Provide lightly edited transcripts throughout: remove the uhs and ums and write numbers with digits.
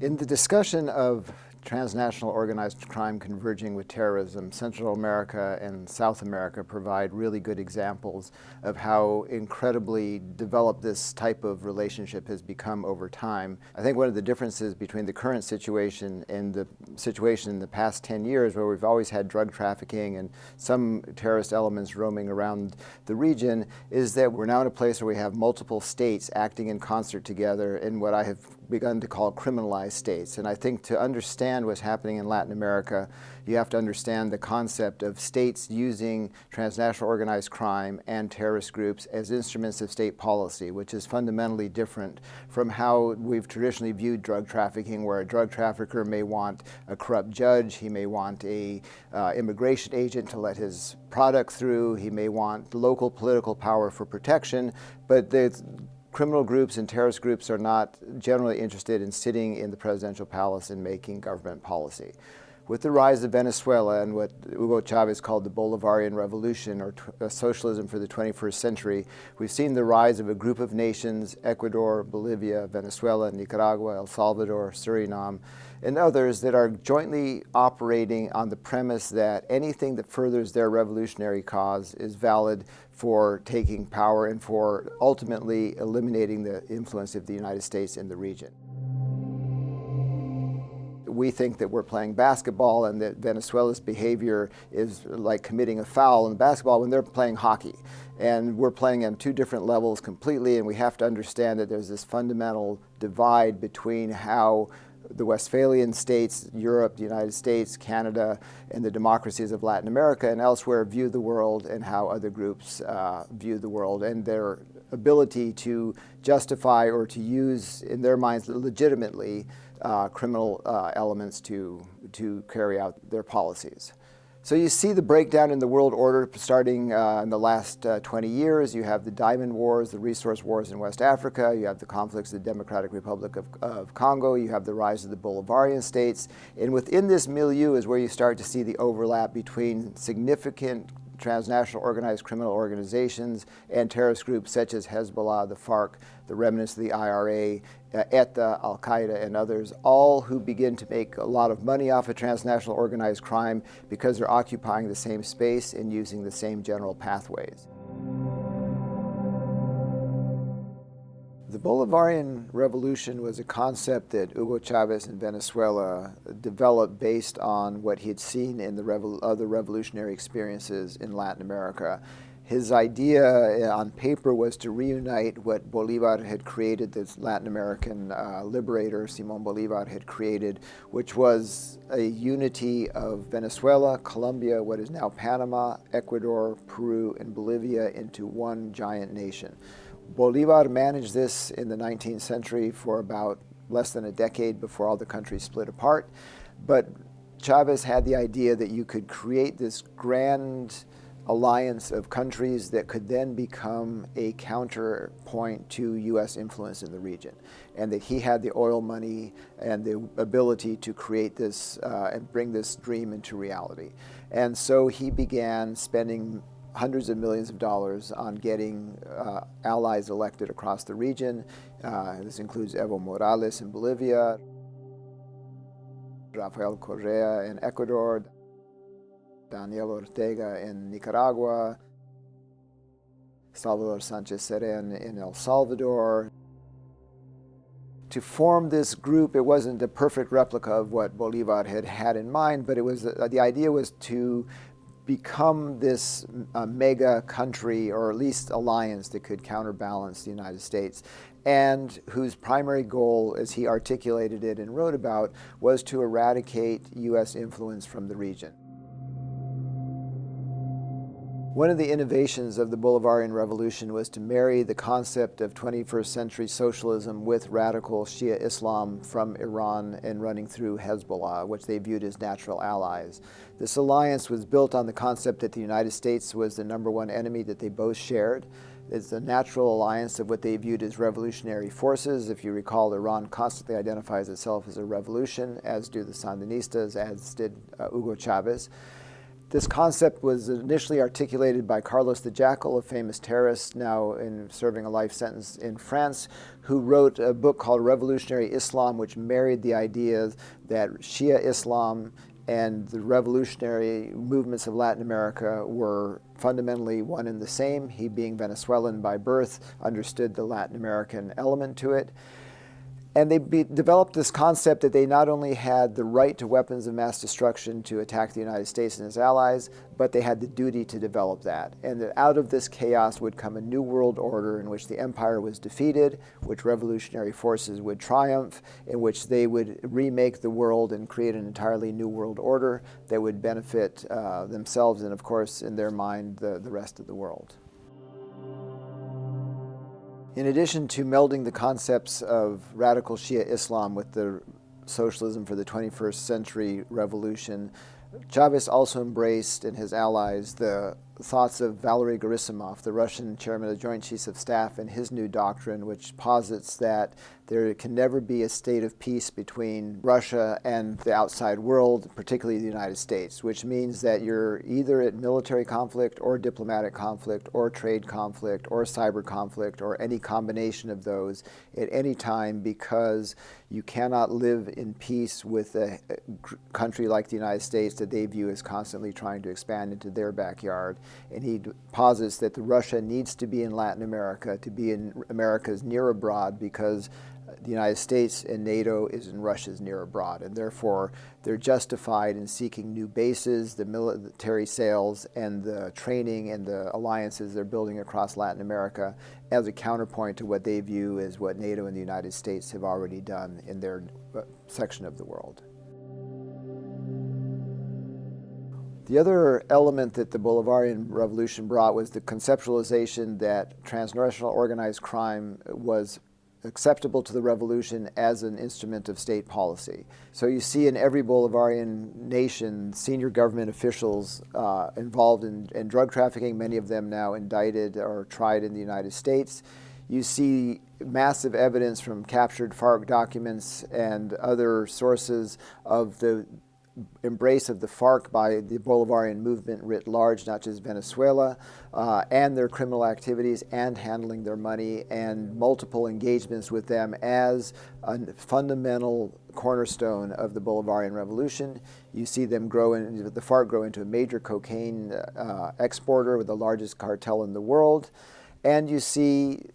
In the discussion of transnational organized crime converging with terrorism, Central America and South America provide really good examples of how incredibly developed this type of relationship has become over time. I think one of the differences between the current situation and the situation in the past 10 years, where we've always had drug trafficking and some terrorist elements roaming around the region, is that we're now in a place where we have multiple states acting in concert together in what I have begun to call criminalized states. And I think to understand what's happening in Latin America, you have to understand the concept of states using transnational organized crime and terrorist groups as instruments of state policy, which is fundamentally different from how we've traditionally viewed drug trafficking, where a drug trafficker may want a corrupt judge, he may want a immigration agent to let his product through, he may want local political power for protection, but criminal groups and terrorist groups are not generally interested in sitting in the presidential palace and making government policy. With the rise of Venezuela and what Hugo Chavez called the Bolivarian Revolution, or socialism for the 21st century, we've seen the rise of a group of nations, Ecuador, Bolivia, Venezuela, Nicaragua, El Salvador, Suriname, and others that are jointly operating on the premise that anything that furthers their revolutionary cause is valid for taking power and for ultimately eliminating the influence of the United States in the region. We think that we're playing basketball and that Venezuela's behavior is like committing a foul in basketball when they're playing hockey. And we're playing on two different levels completely, and we have to understand that there's this fundamental divide between how the Westphalian states, Europe, the United States, Canada, and the democracies of Latin America and elsewhere view the world, and how other groups view the world, and their ability to justify or to use, in their minds, legitimately criminal elements to carry out their policies. So you see the breakdown in the world order starting in the last 20 years. You have the diamond wars, the resource wars in West Africa. You have the conflicts of the Democratic Republic of Congo. You have the rise of the Bolivarian states. And within this milieu is where you start to see the overlap between significant transnational organized criminal organizations and terrorist groups such as Hezbollah, the FARC, the remnants of the IRA, ETA, Al-Qaeda, and others, all who begin to make a lot of money off of transnational organized crime because they're occupying the same space and using the same general pathways. The Bolivarian Revolution was a concept that Hugo Chavez in Venezuela developed based on what he had seen in the other revolutionary experiences in Latin America. His idea on paper was to reunite what Bolivar had created, this Latin American liberator, Simón Bolívar, had created, which was a unity of Venezuela, Colombia, what is now Panama, Ecuador, Peru, and Bolivia into one giant nation. Bolívar managed this in the 19th century for about less than a decade before all the countries split apart. But Chavez had the idea that you could create this grand alliance of countries that could then become a counterpoint to U.S. influence in the region, and that he had the oil money and the ability to create this and bring this dream into reality. And so he began spending hundreds of millions of dollars on getting allies elected across the region. This includes Evo Morales in Bolivia, Rafael Correa in Ecuador, Daniel Ortega in Nicaragua, Salvador Sánchez Serén in El Salvador. To form this group, it wasn't a perfect replica of what Bolívar had in mind, but it was the idea was to become this mega country, or at least alliance, that could counterbalance the United States, and whose primary goal, as he articulated it and wrote about, was to eradicate U.S. influence from the region. One of the innovations of the Bolivarian Revolution was to marry the concept of 21st century socialism with radical Shia Islam from Iran and running through Hezbollah, which they viewed as natural allies. This alliance was built on the concept that the United States was the #1 enemy that they both shared, It's a natural alliance of what they viewed as revolutionary forces. If you recall, Iran constantly identifies itself as a revolution, as do the Sandinistas, as did Hugo Chavez. This concept was initially articulated by Carlos the Jackal, a famous terrorist now serving a life sentence in France, who wrote a book called Revolutionary Islam, which married the ideas that Shia Islam and the revolutionary movements of Latin America were fundamentally one and the same. He, being Venezuelan by birth, understood the Latin American element to it. And they developed this concept that they not only had the right to weapons of mass destruction to attack the United States and its allies, but they had the duty to develop that. And that out of this chaos would come a new world order in which the empire was defeated, which revolutionary forces would triumph, in which they would remake the world and create an entirely new world order that would benefit themselves and, of course, in their mind, the rest of the world. In addition to melding the concepts of radical Shia Islam with the socialism for the 21st century revolution, Chavez also embraced, and his allies, the thoughts of Valery Gerasimov, the Russian chairman of the Joint Chiefs of Staff, and his new doctrine, which posits that there can never be a state of peace between Russia and the outside world, particularly the United States, which means that you're either at military conflict or diplomatic conflict or trade conflict or cyber conflict or any combination of those at any time, because you cannot live in peace with a country like the United States that they view as constantly trying to expand into their backyard. And he posits that Russia needs to be in Latin America, to be in America's near abroad, because the United States and NATO is in Russia's near abroad, and therefore they're justified in seeking new bases, the military sales, and the training and the alliances they're building across Latin America as a counterpoint to what they view as what NATO and the United States have already done in their section of the world. The other element that the Bolivarian Revolution brought was the conceptualization that transnational organized crime was acceptable to the revolution as an instrument of state policy. So you see in every Bolivarian nation senior government officials involved in drug trafficking, many of them now indicted or tried in the United States. You see massive evidence from captured FARC documents and other sources of the embrace of the FARC by the Bolivarian movement writ large, not just Venezuela, and their criminal activities and handling their money, and multiple engagements with them as a fundamental cornerstone of the Bolivarian Revolution. You see them the FARC grow into a major cocaine exporter with the largest cartel in the world, and you see,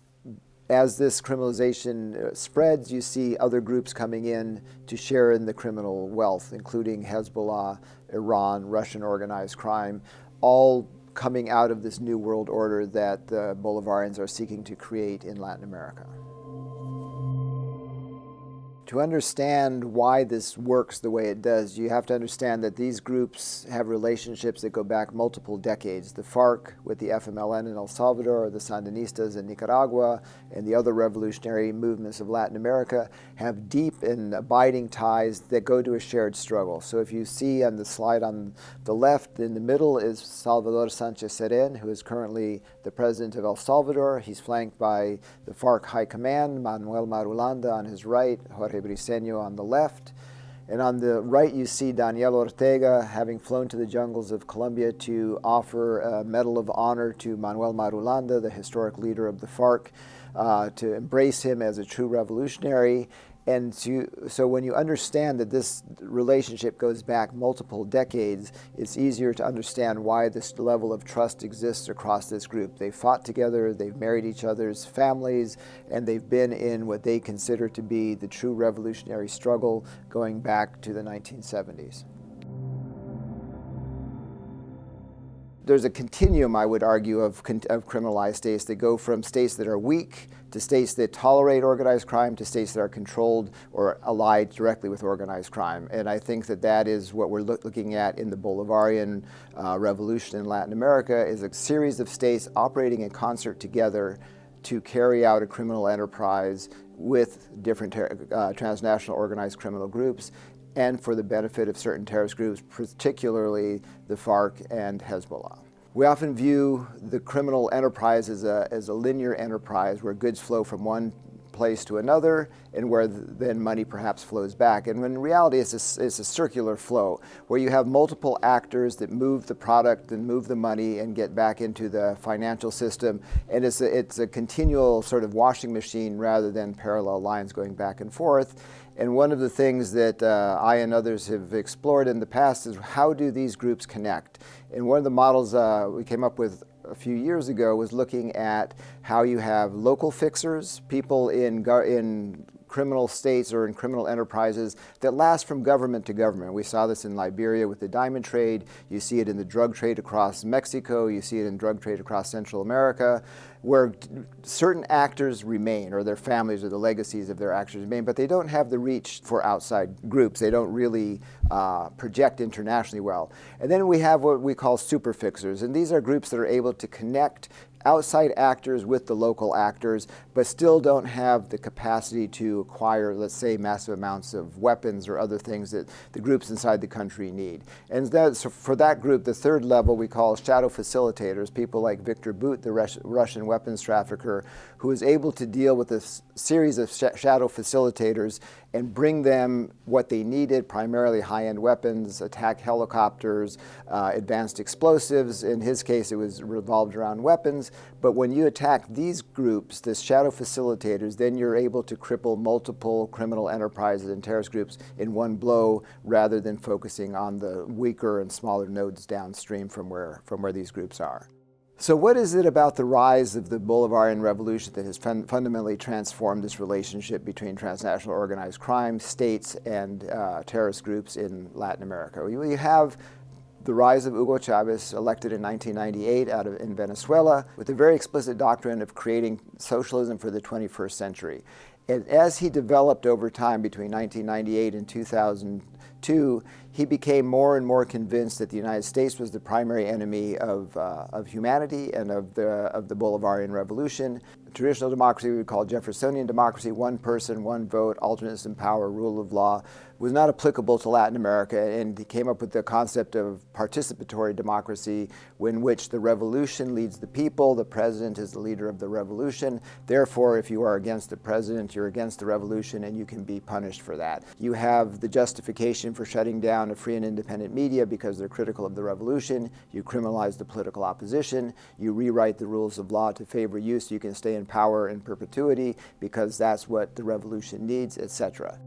as this criminalization spreads, you see other groups coming in to share in the criminal wealth, including Hezbollah, Iran, Russian organized crime, all coming out of this new world order that the Bolivarians are seeking to create in Latin America. To understand why this works the way it does, you have to understand that these groups have relationships that go back multiple decades. The FARC with the FMLN in El Salvador, the Sandinistas in Nicaragua, and the other revolutionary movements of Latin America have deep and abiding ties that go to a shared struggle. So if you see on the slide on the left, in the middle is Salvador Sanchez Seren, who is currently the president of El Salvador. He's flanked by the FARC High Command, Manuel Marulanda on his right, Jorge Briceño on the left. And on the right, you see Daniel Ortega having flown to the jungles of Colombia to offer a Medal of Honor to Manuel Marulanda, the historic leader of the FARC, to embrace him as a true revolutionary. And so when you understand that this relationship goes back multiple decades, it's easier to understand why this level of trust exists across this group. They fought together, they've married each other's families, and they've been in what they consider to be the true revolutionary struggle going back to the 1970s. There's a continuum, I would argue, of criminalized states that go from states that are weak to states that tolerate organized crime to states that are controlled or allied directly with organized crime. And I think that that is what we're looking at in the Bolivarian Revolution in Latin America, is a series of states operating in concert together to carry out a criminal enterprise with different transnational organized criminal groups, and for the benefit of certain terrorist groups, particularly the FARC and Hezbollah. We often view the criminal enterprise as a linear enterprise where goods flow from one place to another and where then money perhaps flows back. And when in reality it's a circular flow where you have multiple actors that move the product and move the money and get back into the financial system. And it's a continual sort of washing machine rather than parallel lines going back and forth. And one of the things that I and others have explored in the past is how do these groups connect? And one of the models we came up with a few years ago was looking at how you have local fixers, people in criminal states or in criminal enterprises that last from government to government. We saw this in Liberia with the diamond trade. You see it in the drug trade across Mexico. You see it in drug trade across Central America, where certain actors remain, or their families or the legacies of their actors remain, but they don't have the reach for outside groups. They don't really project internationally well. And then we have what we call super fixers, and these are groups that are able to connect outside actors with the local actors, but still don't have the capacity to acquire, let's say, massive amounts of weapons or other things that the groups inside the country need. And so for that group, the third level we call shadow facilitators, people like Victor Bout, the Russian weapons trafficker, who is able to deal with a series of shadow facilitators and bring them what they needed, primarily high-end weapons, attack helicopters, advanced explosives. In his case, it was revolved around weapons. But when you attack these groups, the shadow facilitators, then you're able to cripple multiple criminal enterprises and terrorist groups in one blow rather than focusing on the weaker and smaller nodes downstream from where these groups are. So what is it about the rise of the Bolivarian Revolution that has fundamentally transformed this relationship between transnational organized crime, states, and terrorist groups in Latin America? We have the rise of Hugo Chavez, elected in 1998 in Venezuela, with a very explicit doctrine of creating socialism for the 21st century. And as he developed over time between 1998 and 2002, he became more and more convinced that the United States was the primary enemy of humanity and of the Bolivarian Revolution. Traditional democracy we would call Jeffersonian democracy, one person, one vote, alternates in power, rule of law, was not applicable to Latin America, and he came up with the concept of participatory democracy, in which the revolution leads the people, the president is the leader of the revolution. Therefore, if you are against the president, you're against the revolution, and you can be punished for that. You have the justification for shutting down a free and independent media because they're critical of the revolution. You criminalize the political opposition. You rewrite the rules of law to favor you so you can stay in power in perpetuity because that's what the revolution needs, etc.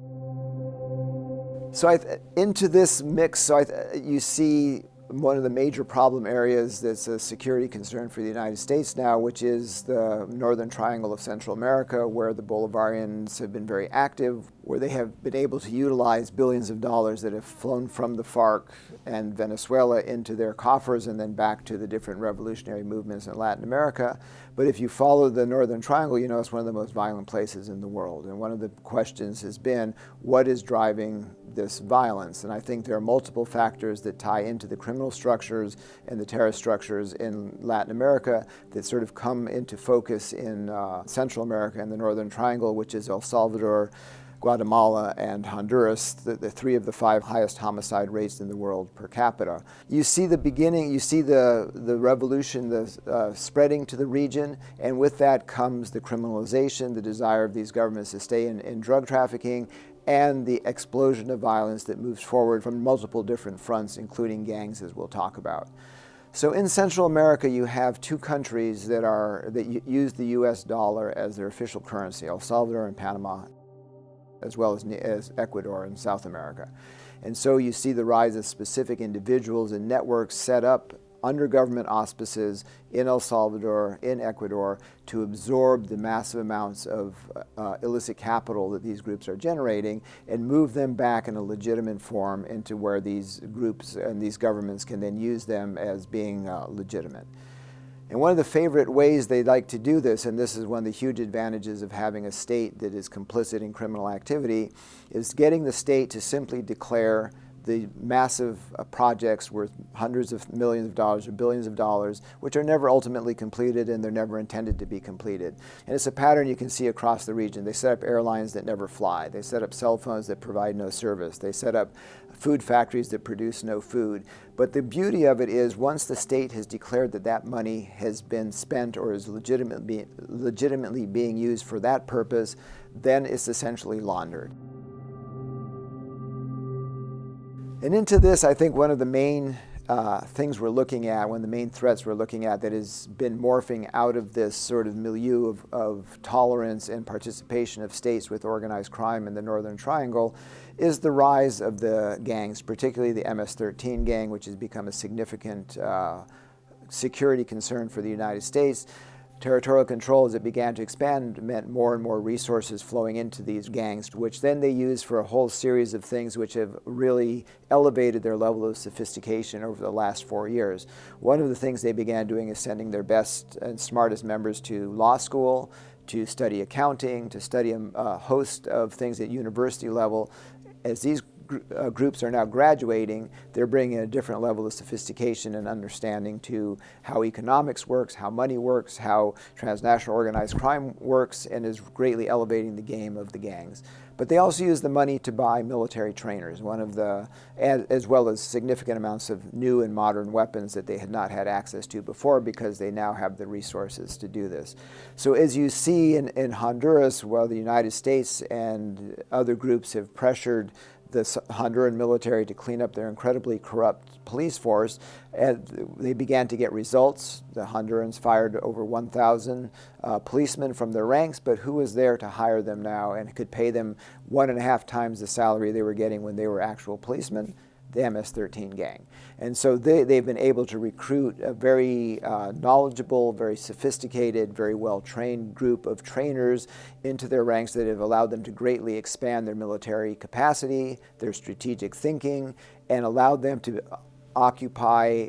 So into this mix, you see one of the major problem areas that's a security concern for the United States now, which is the northern triangle of Central America, where the Bolivarians have been very active, where they have been able to utilize billions of dollars that have flown from the FARC and Venezuela into their coffers and then back to the different revolutionary movements in Latin America. But if you follow the northern triangle, you know it's one of the most violent places in the world. And one of the questions has been, what is driving this violence? And I think there are multiple factors that tie into the criminal structures and the terrorist structures in Latin America that sort of come into focus in Central America and the northern triangle, which is El Salvador, Guatemala, and Honduras, the three of the five highest homicide rates in the world per capita. You see the beginning, you see the revolution spreading to the region, and with that comes the criminalization, the desire of these governments to stay in drug trafficking, and the explosion of violence that moves forward from multiple different fronts, including gangs, as we'll talk about. So in Central America, you have two countries that use the US dollar as their official currency, El Salvador and Panama, as well as Ecuador in South America. And so you see the rise of specific individuals and networks set up under government auspices in El Salvador, in Ecuador, to absorb the massive amounts of illicit capital that these groups are generating and move them back in a legitimate form into where these groups and these governments can then use them as being legitimate. And one of the favorite ways they like to do this, and this is one of the huge advantages of having a state that is complicit in criminal activity, is getting the state to simply declare the massive projects worth hundreds of millions of dollars or billions of dollars, which are never ultimately completed and they're never intended to be completed. And it's a pattern you can see across the region. They set up airlines that never fly. They set up cell phones that provide no service. They set up food factories that produce no food. But the beauty of it is once the state has declared that that money has been spent or is legitimately being used for that purpose, then it's essentially laundered. And into this, I think one of the main things we're looking at, one of the main threats we're looking at that has been morphing out of this sort of milieu of tolerance and participation of states with organized crime in the Northern Triangle is the rise of the gangs, particularly the MS-13 gang, which has become a significant security concern for the United States. Territorial control, as it began to expand, meant more and more resources flowing into these gangs, which then they use for a whole series of things which have really elevated their level of sophistication over the last 4 years. One of the things they began doing is sending their best and smartest members to law school, to study accounting, to study a host of things at university level. As these groups are now graduating, they're bringing a different level of sophistication and understanding to how economics works, how money works, how transnational organized crime works, and is greatly elevating the game of the gangs. But they also use the money to buy military trainers, as well as significant amounts of new and modern weapons that they had not had access to before because they now have the resources to do this. So as you see in Honduras, while the United States and other groups have pressured the Honduran military to clean up their incredibly corrupt police force, they began to get results. The Hondurans fired over 1,000 policemen from their ranks, but who was there to hire them now and could pay them 1.5 times the salary they were getting when they were actual policemen? The MS-13 gang. And so they've been able to recruit a very knowledgeable, very sophisticated, very well-trained group of trainers into their ranks that have allowed them to greatly expand their military capacity, their strategic thinking, and allowed them to occupy,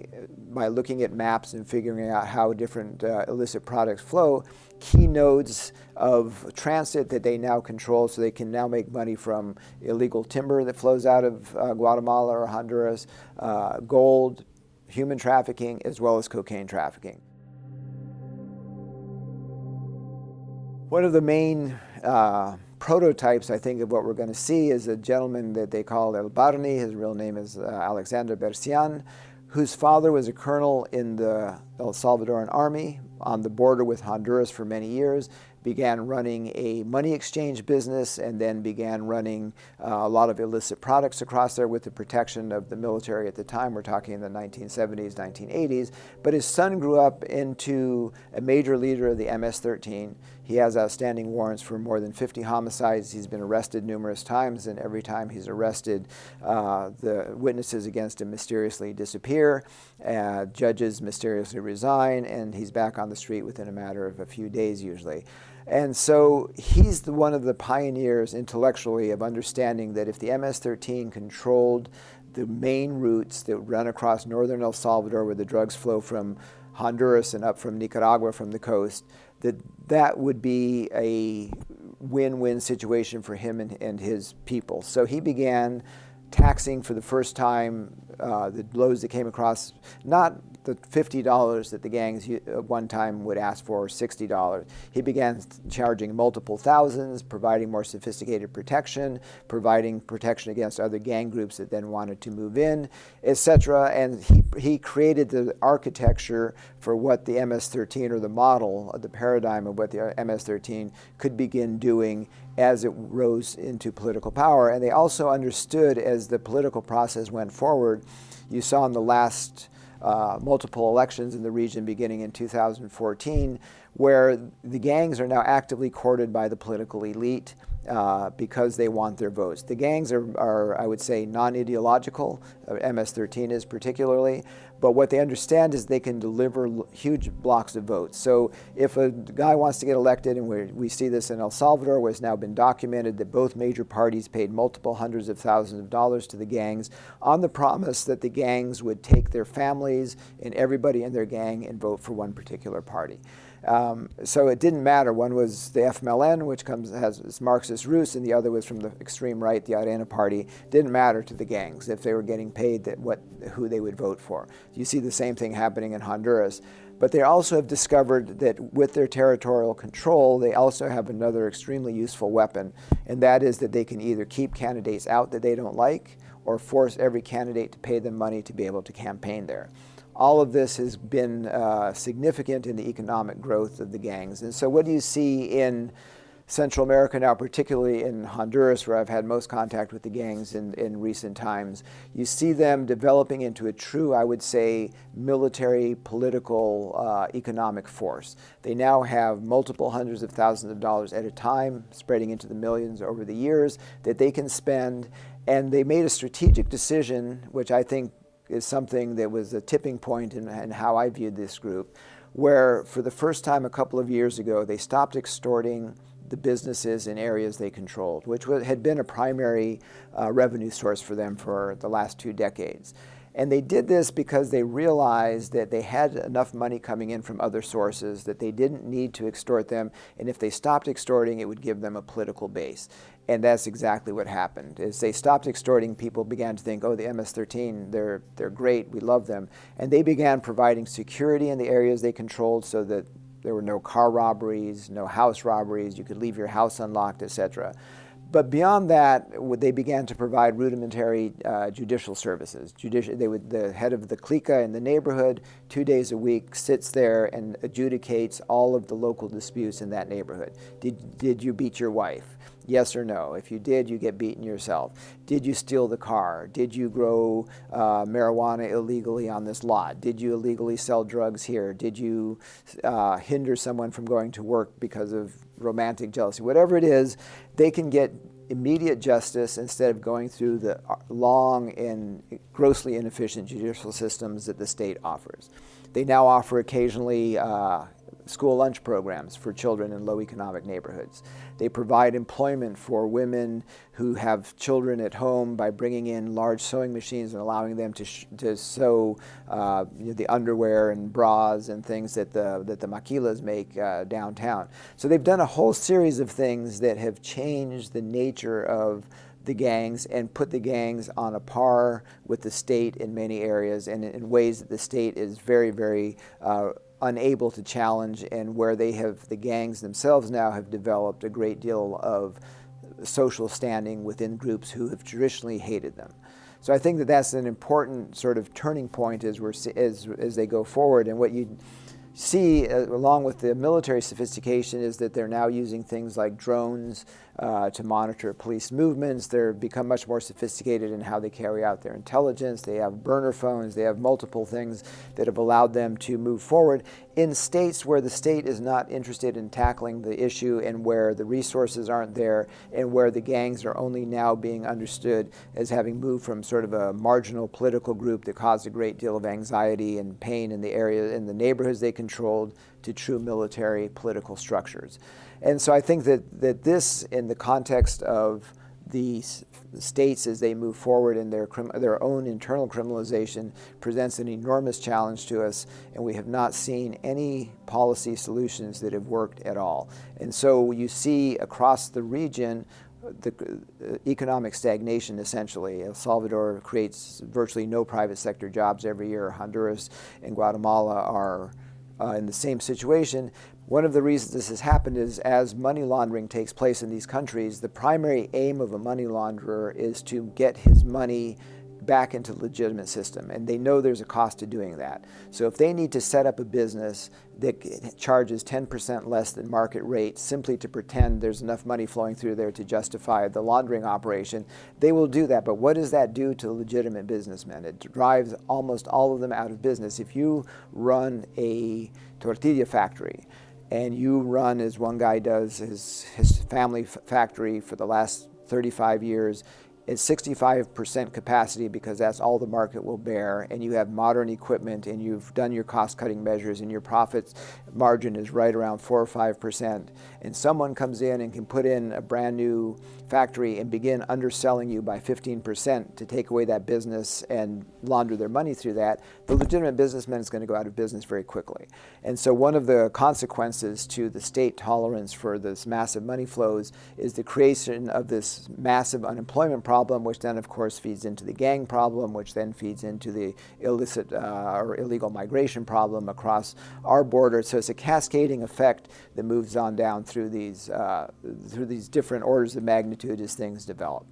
by looking at maps and figuring out how different illicit products flow, key nodes of transit that they now control, so they can now make money from illegal timber that flows out of Guatemala or Honduras, gold, human trafficking, as well as cocaine trafficking. One of the main prototypes, I think, of what we're going to see is a gentleman that they call El Barney. His real name is Alexander Bercian, whose father was a colonel in the El Salvadoran army on the border with Honduras for many years, began running a money exchange business, and then began running a lot of illicit products across there with the protection of the military at the time. We're talking in the 1970s, 1980s. But his son grew up into a major leader of the MS-13. He has outstanding warrants for more than 50 homicides. He's been arrested numerous times, and every time he's arrested, the witnesses against him mysteriously disappear, judges mysteriously resign, and he's back on the street within a matter of a few days usually. And so he's one of the pioneers intellectually of understanding that if the MS-13 controlled the main routes that run across northern El Salvador where the drugs flow from Honduras and up from Nicaragua from the coast, that would be a win-win situation for him and his people. So he began taxing for the first time the loads that came across, not the $50 that the gangs at one time would ask for, or $60. He began charging multiple thousands, providing more sophisticated protection, providing protection against other gang groups that then wanted to move in, etc. And he created the architecture for what the MS-13, or the model, the paradigm of what the MS-13 could begin doing as it rose into political power. And they also understood, as the political process went forward, you saw in the last multiple elections in the region beginning in 2014, where the gangs are now actively courted by the political elite because they want their votes. The gangs are I would say, non-ideological, MS-13 is particularly, but what they understand is they can deliver huge blocks of votes. So if a guy wants to get elected, and we see this in El Salvador, where it's now been documented that both major parties paid multiple hundreds of thousands of dollars to the gangs on the promise that the gangs would take their families and everybody in their gang and vote for one particular party. So it didn't matter. One was the FMLN, which has its Marxist roots, and the other was from the extreme right, the Arena Party. Didn't matter to the gangs if they were getting paid who they would vote for. You see the same thing happening in Honduras. But they also have discovered that with their territorial control, they also have another extremely useful weapon, and that is that they can either keep candidates out that they don't like or force every candidate to pay them money to be able to campaign there. All of this has been significant in the economic growth of the gangs. And so what do you see in Central America now, particularly in Honduras, where I've had most contact with the gangs in recent times? You see them developing into a true, I would say, military, political, economic force. They now have multiple hundreds of thousands of dollars at a time, spreading into the millions over the years, that they can spend. And they made a strategic decision, which I think is something that was a tipping point in how I viewed this group, where for the first time a couple of years ago, they stopped extorting the businesses in areas they controlled, which had been a primary revenue source for them for the last 2 decades. And they did this because they realized that they had enough money coming in from other sources that they didn't need to extort them, and if they stopped extorting, it would give them a political base. And that's exactly what happened. As they stopped extorting, people began to think, oh, the MS-13, they're great, we love them. And they began providing security in the areas they controlled so that there were no car robberies, no house robberies, you could leave your house unlocked, etc. But beyond that, they began to provide rudimentary judicial services. The head of the clica in the neighborhood, 2 days a week, sits there and adjudicates all of the local disputes in that neighborhood. Did you beat your wife? Yes or no? If you did, you get beaten yourself. Did you steal the car? Did you grow marijuana illegally on this lot? Did you illegally sell drugs here? Did you hinder someone from going to work because of romantic jealousy? Whatever it is, they can get immediate justice instead of going through the long and grossly inefficient judicial systems that the state offers. They now offer occasionally school lunch programs for children in low economic neighborhoods. They provide employment for women who have children at home by bringing in large sewing machines and allowing them to sew the underwear and bras and things that the maquilas make downtown. So they've done a whole series of things that have changed the nature of the gangs and put the gangs on a par with the state in many areas and in ways that the state is very, very unable to challenge, and where the gangs themselves now have developed a great deal of social standing within groups who have traditionally hated them. So I think that that's an important sort of turning point as they go forward. And what you see, along with the military sophistication, is that they're now using things like drones to monitor police movements. They've become much more sophisticated in how they carry out their intelligence. They have burner phones. They have multiple things that have allowed them to move forward in states where the state is not interested in tackling the issue and where the resources aren't there and where the gangs are only now being understood as having moved from sort of a marginal political group that caused a great deal of anxiety and pain in the neighborhoods they controlled to true military political structures. And so I think that this, in the context of the states as they move forward in their own internal criminalization, presents an enormous challenge to us, and we have not seen any policy solutions that have worked at all. And so you see across the region the economic stagnation, essentially. El Salvador creates virtually no private sector jobs every year. Honduras and Guatemala are in the same situation. One of the reasons this has happened is as money laundering takes place in these countries, the primary aim of a money launderer is to get his money back into the legitimate system, and they know there's a cost to doing that. So if they need to set up a business that charges 10% less than market rate simply to pretend there's enough money flowing through there to justify the laundering operation, they will do that. But what does that do to legitimate businessmen? It drives almost all of them out of business. If you run a tortilla factory and you run, as one guy does, his family factory for the last 35 years, It's 65% capacity because that's all the market will bear, and you have modern equipment, and you've done your cost-cutting measures, and your profits margin is right around 4 or 5%, and someone comes in and can put in a brand new factory and begin underselling you by 15% to take away that business and launder their money through that, the legitimate businessman is going to go out of business very quickly. And so one of the consequences to the state tolerance for this massive money flows is the creation of this massive unemployment problem, which then of course feeds into the gang problem, which then feeds into the illicit or illegal migration problem across our border. So it's a cascading effect that moves on down through these different orders of magnitude as things develop.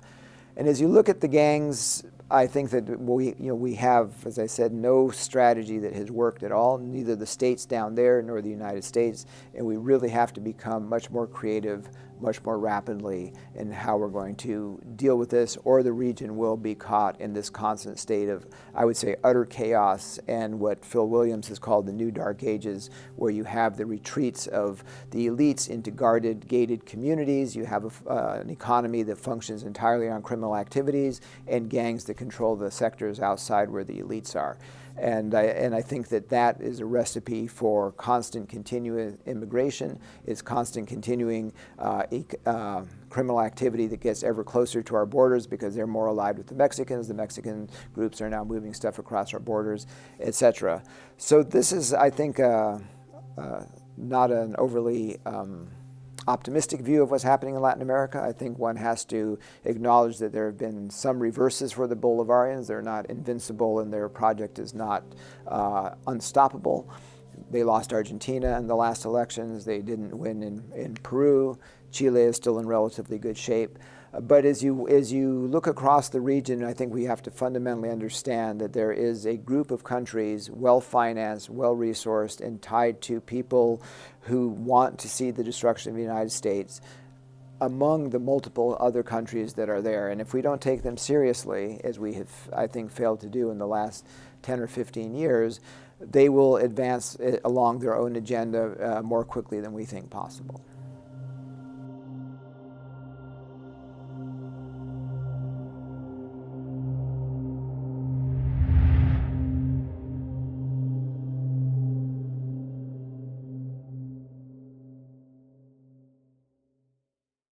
And as you look at the gangs, I think that we have, as I said, no strategy that has worked at all, neither the states down there nor the United States, and we really have to become much more creative, much more rapidly in how we're going to deal with this, or the region will be caught in this constant state of, I would say, utter chaos and what Phil Williams has called the new dark ages, where you have the retreats of the elites into guarded, gated communities, you have an economy that functions entirely on criminal activities, and gangs that control the sectors outside where the elites are. And I think that is a recipe for constant continuous immigration. It's constant continuing criminal activity that gets ever closer to our borders because they're more allied with the Mexicans. The Mexican groups are now moving stuff across our borders, etc. So this is, I think, not an overly optimistic view of what's happening in Latin America. I think one has to acknowledge that there have been some reverses for the Bolivarians. They're not invincible, and their project is not unstoppable. They lost Argentina in the last elections. They didn't win in Peru. Chile is still in relatively good shape. But as you look across the region, I think we have to fundamentally understand that there is a group of countries, well-financed, well-resourced, and tied to people who want to see the destruction of the United States among the multiple other countries that are there. And if we don't take them seriously, as we have, I think, failed to do in the last 10 or 15 years, they will advance along their own agenda more quickly than we think possible.